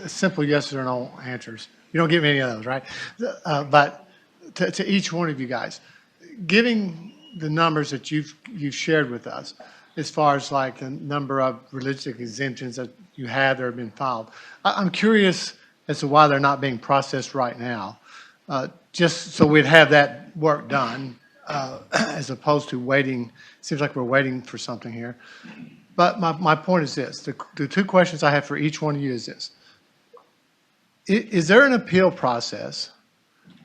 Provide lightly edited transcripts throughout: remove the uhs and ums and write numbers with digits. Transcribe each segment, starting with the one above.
simple yes or no answers. You don't give me any of those, right? But to each one of you guys, giving the numbers that you've shared with us, as far as like the number of religious exemptions that you have that have been filed, I'm curious as to why they're not being processed right now, just so we'd have that work done, as opposed to waiting. Seems like we're waiting for something here. But my point is this. The two questions I have for each one of you is this. Is there an appeal process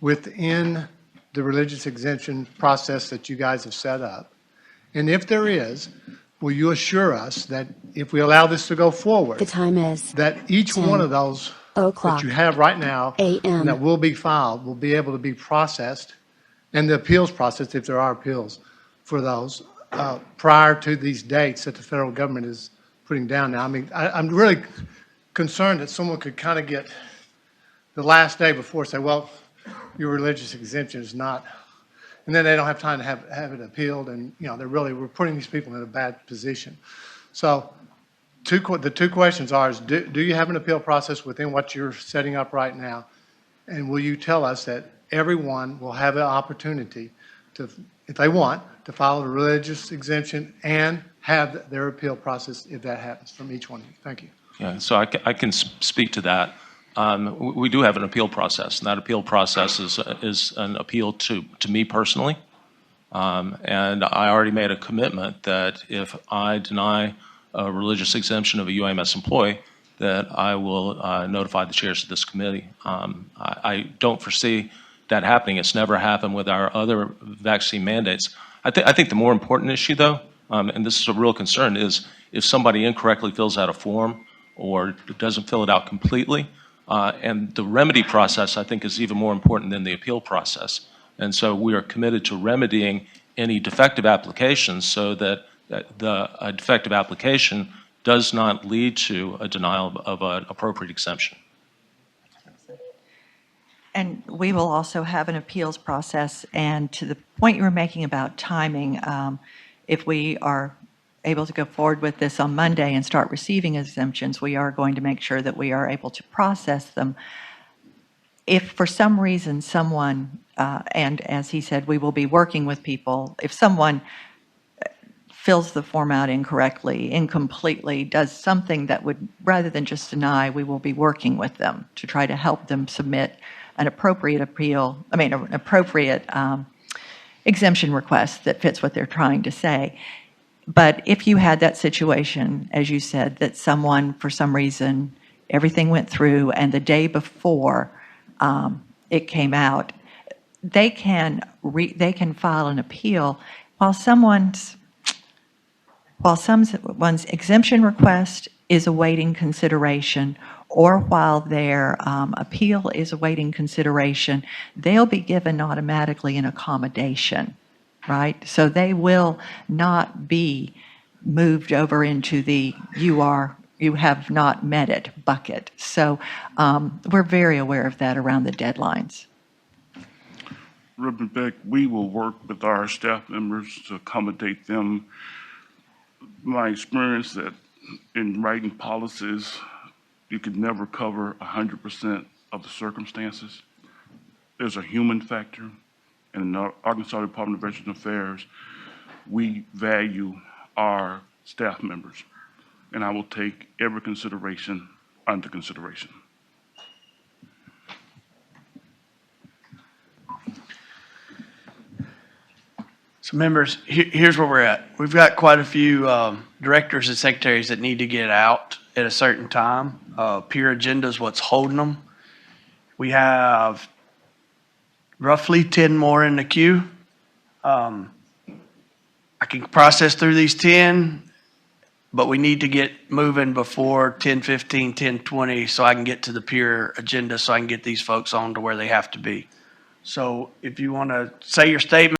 within the religious exemption process that you guys have set up? And if there is, will you assure us that if we allow this to go forward, the time is that each one of those that you have right now and that will be filed will be able to be processed, and the appeals process, if there are appeals for those, prior to these dates that the federal government is putting down now? I mean, I'm really concerned that someone could kind of get the last day before say, well, your religious exemption is not, and then they don't have time to have it appealed, and we're putting these people in a bad position. So the two questions are: do you have an appeal process within what you're setting up right now, and will you tell us that everyone will have an opportunity to, if they want, to file a religious exemption and have their appeal process if that happens from each one of you? Thank you. Yeah, so I can speak to that. We do have an appeal process, and that appeal process is an appeal to me personally. And I already made a commitment that if I deny a religious exemption of a UAMS employee, that I will notify the chairs of this committee. I don't foresee that happening. It's never happened with our other vaccine mandates. I think the more important issue, though, and this is a real concern, is if somebody incorrectly fills out a form or doesn't fill it out completely. And the remedy process, I think, is even more important than the appeal process. And so we are committed to remedying any defective applications so that a defective application does not lead to a denial of an appropriate exemption. And we will also have an appeals process. And to the point you were making about timing, if we are able to go forward with this on Monday and start receiving exemptions, we are going to make sure that we are able to process them. If for some reason someone, and as he said, we will be working with people, if someone fills the form out incorrectly, incompletely, does something that would, rather than just deny, we will be working with them to try to help them submit an appropriate an appropriate exemption request that fits what they're trying to say. But if you had that situation, as you said, that someone, for some reason, everything went through, and the day before it came out, they can file an appeal while someone's exemption request is awaiting consideration, or while their appeal is awaiting consideration. They'll be given automatically an accommodation. Right? So they will not be moved over into the you have not met it bucket. So we're very aware of that around the deadlines. Reverend Beck, we will work with our staff members to accommodate them. My experience that in writing policies, you could never cover 100% of the circumstances. There's a human factor. And in the Arkansas Department of Veterans Affairs, we value our staff members, and I will take every consideration under consideration. So members, here's where we're at. We've got quite a few directors and secretaries that need to get out at a certain time. Peer agenda is what's holding them. We have roughly 10 more in the queue. I can process through these 10, but we need to get moving before 10:15, 10:20, so I can get to the peer agenda, so I can get these folks on to where they have to be. So if you want to say your statement.